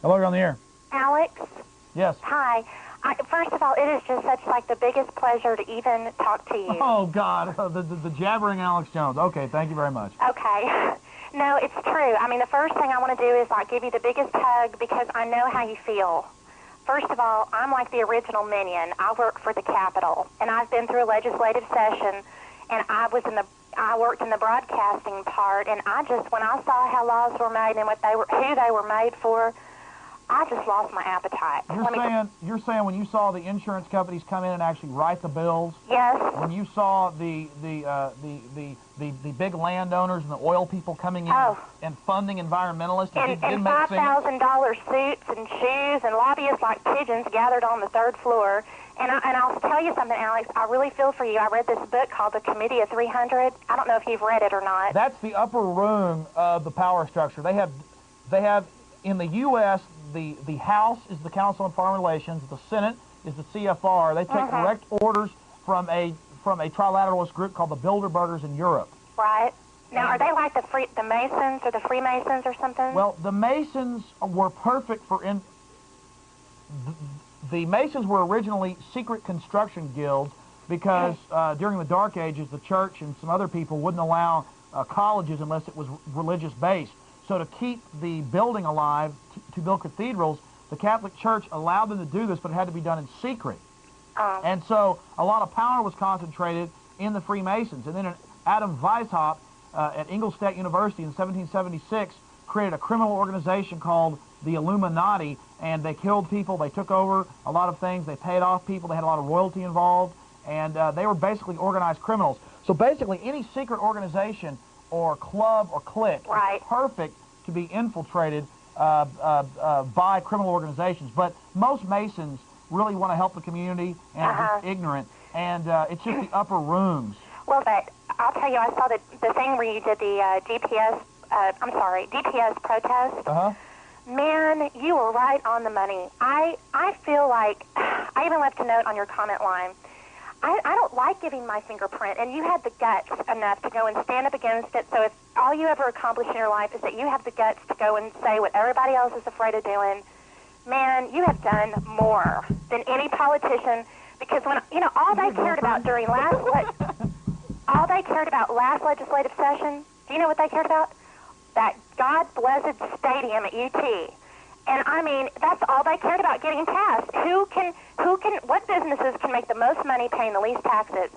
Hello, you're on the air. Alex? Yes. Hi. First of all, it is just such like the biggest pleasure to even talk to you. Oh, God, the jabbering Alex Jones. Okay, thank you very much. Okay. No, it's true. I mean, the first thing I want to do is like give you the biggest hug because I know how you feel. First of all, I'm like the original minion. I work for the Capitol, and I've been through a legislative session, and I worked in the broadcasting part, and when I saw how laws were made and who they were made for, I just lost my appetite. You're saying when you saw the insurance companies come in and actually write the bills? Yes. When you saw the big landowners and the oil people coming in and funding environmentalists and $5,000 suits and shoes and lobbyists like pigeons gathered on the third floor. And I'll tell you something, Alex. I really feel for you. I read this book called The Committee of 300. I don't know if you've read it or not. That's the upper room of the power structure. They have in the U.S. The House is the Council on Foreign Relations. The Senate is the CFR. They take direct orders from a trilateralist group called the Bilderbergers in Europe. Right. Now, are they like the Masons or the Freemasons or something? Well, the Masons were perfect for the Masons were originally secret construction guilds because during the Dark Ages, the church and some other people wouldn't allow colleges unless it was religious based. So to keep the building alive, to build cathedrals, the Catholic Church allowed them to do this, but it had to be done in secret. And so a lot of power was concentrated in the Freemasons. And then Adam Weishaupt at Ingolstadt University in 1776 created a criminal organization called the Illuminati, and they killed people, they took over a lot of things, they paid off people, they had a lot of royalty involved, and they were basically organized criminals. So basically any secret organization or club or clique is perfect to be infiltrated by criminal organizations. But most Masons really want to help the community and are just ignorant, and it's just the upper rooms. Well, but I'll tell you, I saw the thing where you did the DPS protest. Man, you were right on the money. I feel like, I even left a note on your comment line. I don't like giving my fingerprint, and you had the guts enough to go and stand up against it. So if all you ever accomplish in your life is that you have the guts to go and say what everybody else is afraid of doing, man, you have done more than any politician. Because when all they cared about during last legislative session, do you know what they cared about? That God-blessed stadium at UT. And I mean, that's all they cared about getting passed. What businesses can make the most money paying the least taxes?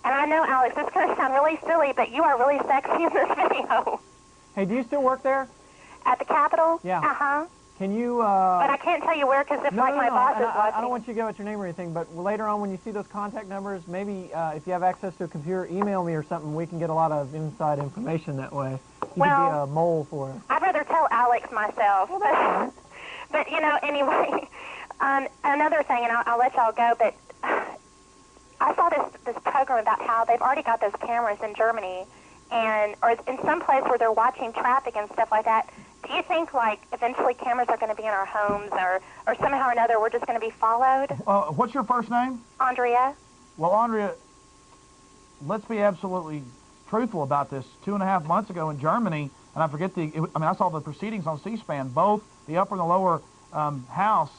And I know, Alex, this is going to sound really silly, but you are really sexy in this video. Hey, do you still work there? At the Capitol? Yeah. Can you, But I can't tell you where, because my boss is watching. I don't want you to give out your name or anything, but later on when you see those contact numbers, maybe if you have access to a computer, email me or something. We can get a lot of inside information that way. You could be a mole for us. I'd rather tell Alex myself. Well, that's fine. But, anyway, another thing, and I'll let y'all go, but I saw this program about how they've already got those cameras in Germany, or in some place where they're watching traffic and stuff like that. Do you think, like, eventually cameras are going to be in our homes, or somehow or another we're just going to be followed? What's your first name? Andrea. Well, Andrea, let's be absolutely truthful about this. 2.5 months ago in Germany, and I forget I saw the proceedings on C-SPAN, both the upper and the lower house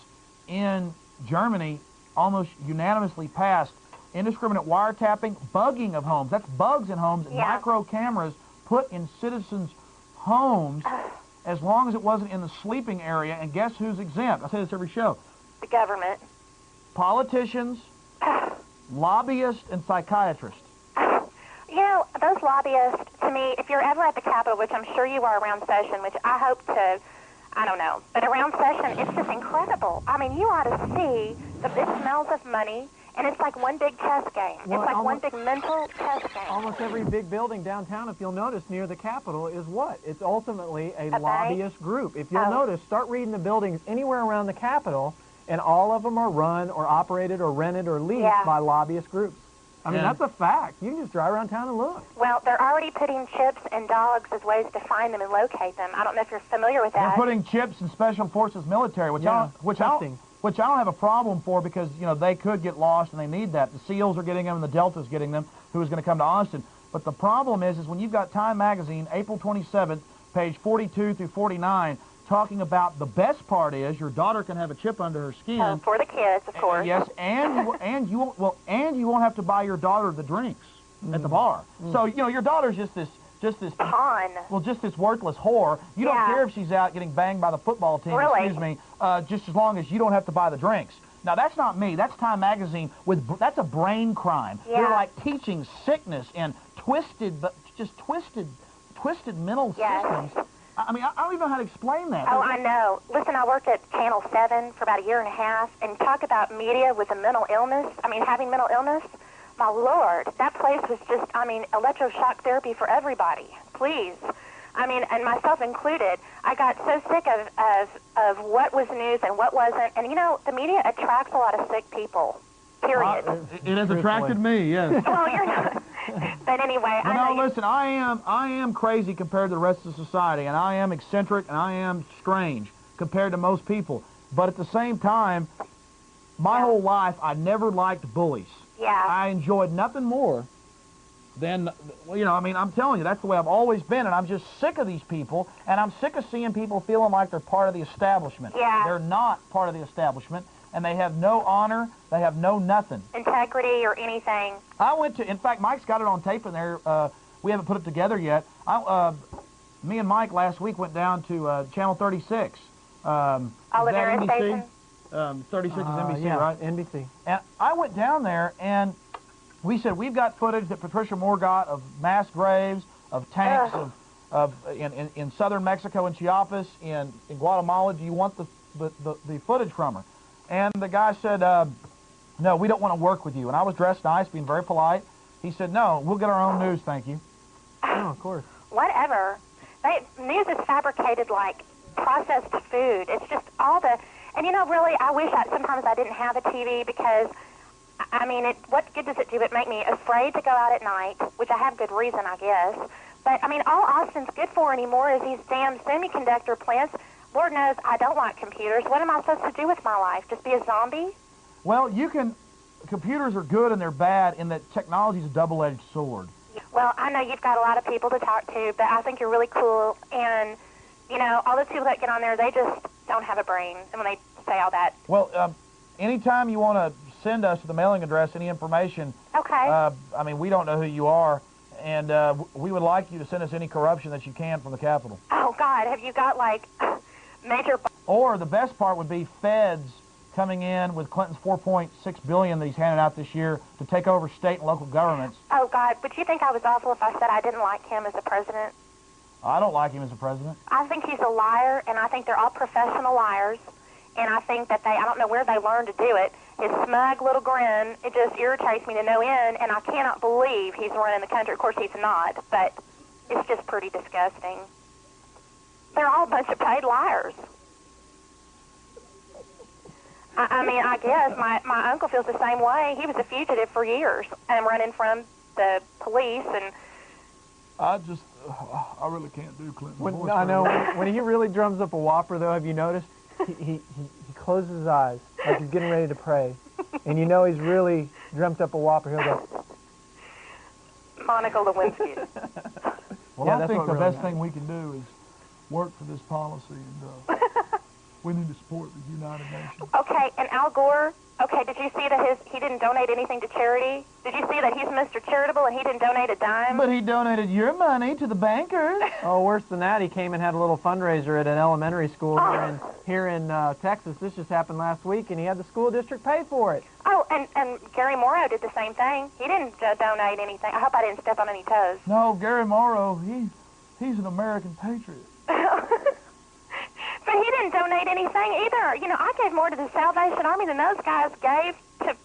in Germany almost unanimously passed indiscriminate wiretapping, bugging of homes. That's bugs in homes, micro cameras put in citizens' homes as long as it wasn't in the sleeping area. And guess who's exempt? I say this every show. The government. Politicians, lobbyists, and psychiatrists. Those lobbyists, to me, if you're ever at the Capitol, which I'm sure you are around session, which I hope to, I don't know, but around session, it's just incredible. I mean, you ought to see it smells of money, and it's like one big chess game. Well, it's like one big mental chess game. Almost every big building downtown, if you'll notice, near the Capitol is what? It's ultimately a lobbyist group. If you'll notice, start reading the buildings anywhere around the Capitol, and all of them are run or operated or rented or leased by lobbyist groups. I mean, that's a fact. You can just drive around town and look. Well, they're already putting chips in dogs as ways to find them and locate them. I don't know if you're familiar with that. They're putting chips in Special Forces military, which I don't have a problem for because, they could get lost and they need that. The SEALs are getting them and the Delta's getting them, who is going to come to Austin. But the problem is when you've got Time Magazine, April 27th, page 42 through 49, talking about the best part is your daughter can have a chip under her skin. Oh, for the kids, of course. Yes, and you won't have to buy your daughter the drinks at the bar. So your daughter's just this pawn. Well, just this worthless whore. You don't care if she's out getting banged by the football team. Really? Excuse me. Just as long as you don't have to buy the drinks. Now that's not me. That's Time Magazine. That's a brain crime. Yeah. They're like teaching sickness and twisted mental systems. I mean, I don't even know how to explain that. Oh, I know. Listen, I worked at Channel 7 for about a year and a half, and talk about media with a mental illness. I mean, having mental illness. My Lord, that place was just, I mean, electroshock therapy for everybody. Please. I mean, and myself included. I got so sick of what was news and what wasn't. And, the media attracts a lot of sick people, period. It has attracted me, yes. Well, you're not. But anyway, listen, I am crazy compared to the rest of society, and I am eccentric, and I am strange compared to most people. But at the same time, my whole life, I never liked bullies. Yeah. I enjoyed nothing more than, I mean, I'm telling you, that's the way I've always been, and I'm just sick of these people, and I'm sick of seeing people feeling like they're part of the establishment. Yeah. They're not part of the establishment, and they have no honor, they have no nothing. Integrity or anything. In fact, Mike's got it on tape in there. We haven't put it together yet. Me and Mike last week went down to Channel 36. Olivera Station? 36 is NBC, yeah, right? NBC. And I went down there, and we said, we've got footage that Patricia Moore got of mass graves, of tanks, in southern Mexico, in Chiapas, in Guatemala. Do you want the footage from her? And the guy said, no, we don't want to work with you. And I was dressed nice, being very polite. He said, no, we'll get our own news, thank you. Oh, of course. Whatever. News is fabricated like processed food. It's just all the... And, really, I wish sometimes I didn't have a TV because, I mean, what good does it do but make me afraid to go out at night, which I have good reason, I guess. But, I mean, all Austin's good for anymore is these damn semiconductor plants. Lord knows I don't like computers. What am I supposed to do with my life? Just be a zombie? Well, computers are good and they're bad in that technology's a double-edged sword. Well, I know you've got a lot of people to talk to, but I think you're really cool. And, all those people that get on there, they just don't have a brain. And when they say all that. Well, anytime you want to send us to the mailing address any information, okay. I mean, we don't know who you are, and we would like you to send us any corruption that you can from the Capitol. Oh, God, have you got, like, major... Or the best part would be feds coming in with Clinton's $4.6 billion that he's handed out this year to take over state and local governments. Oh, God, would you think I was awful if I said I didn't like him as a president? I don't like him as a president. I think he's a liar, and I think they're all professional liars. And I think that I don't know where they learned to do it. His smug little grin, it just irritates me to no end, and I cannot believe he's running the country. Of course, he's not, but it's just pretty disgusting. They're all a bunch of paid liars. I mean, I guess my uncle feels the same way. He was a fugitive for years and running from the police, and... I really can't do Clinton. I know. When he really drums up a whopper, though, have you noticed? He closes his eyes like he's getting ready to pray. And he's really dreamt up a whopper. He'll go... Monica Lewinsky. Well, I think the best thing we can do is work for this policy, and we need to support the United Nations. Okay, and Al Gore, did you see that he didn't donate anything to charity? Did you see that he's Mr. Charitable and he didn't donate a dime? But he donated your money to the bankers. Oh, worse than that, he came and had a little fundraiser at an elementary school here in Texas. This just happened last week, and he had the school district pay for it. Oh, and Gary Morrow did the same thing. He didn't donate anything. I hope I didn't step on any toes. No, Gary Morrow, he's an American patriot. But he didn't donate anything either. I gave more to the Salvation Army than those guys gave to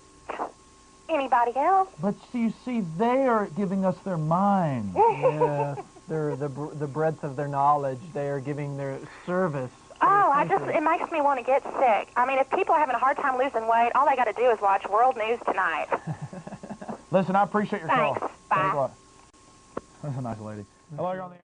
anybody else. But you see, they are giving us their minds. Yeah, the breadth of their knowledge. They are giving their service. It makes me want to get sick. I mean, if people are having a hard time losing weight, all they got to do is watch World News Tonight. Listen, I appreciate your call. Thanks. Bye. That's a nice lady. Hello, you're on the air.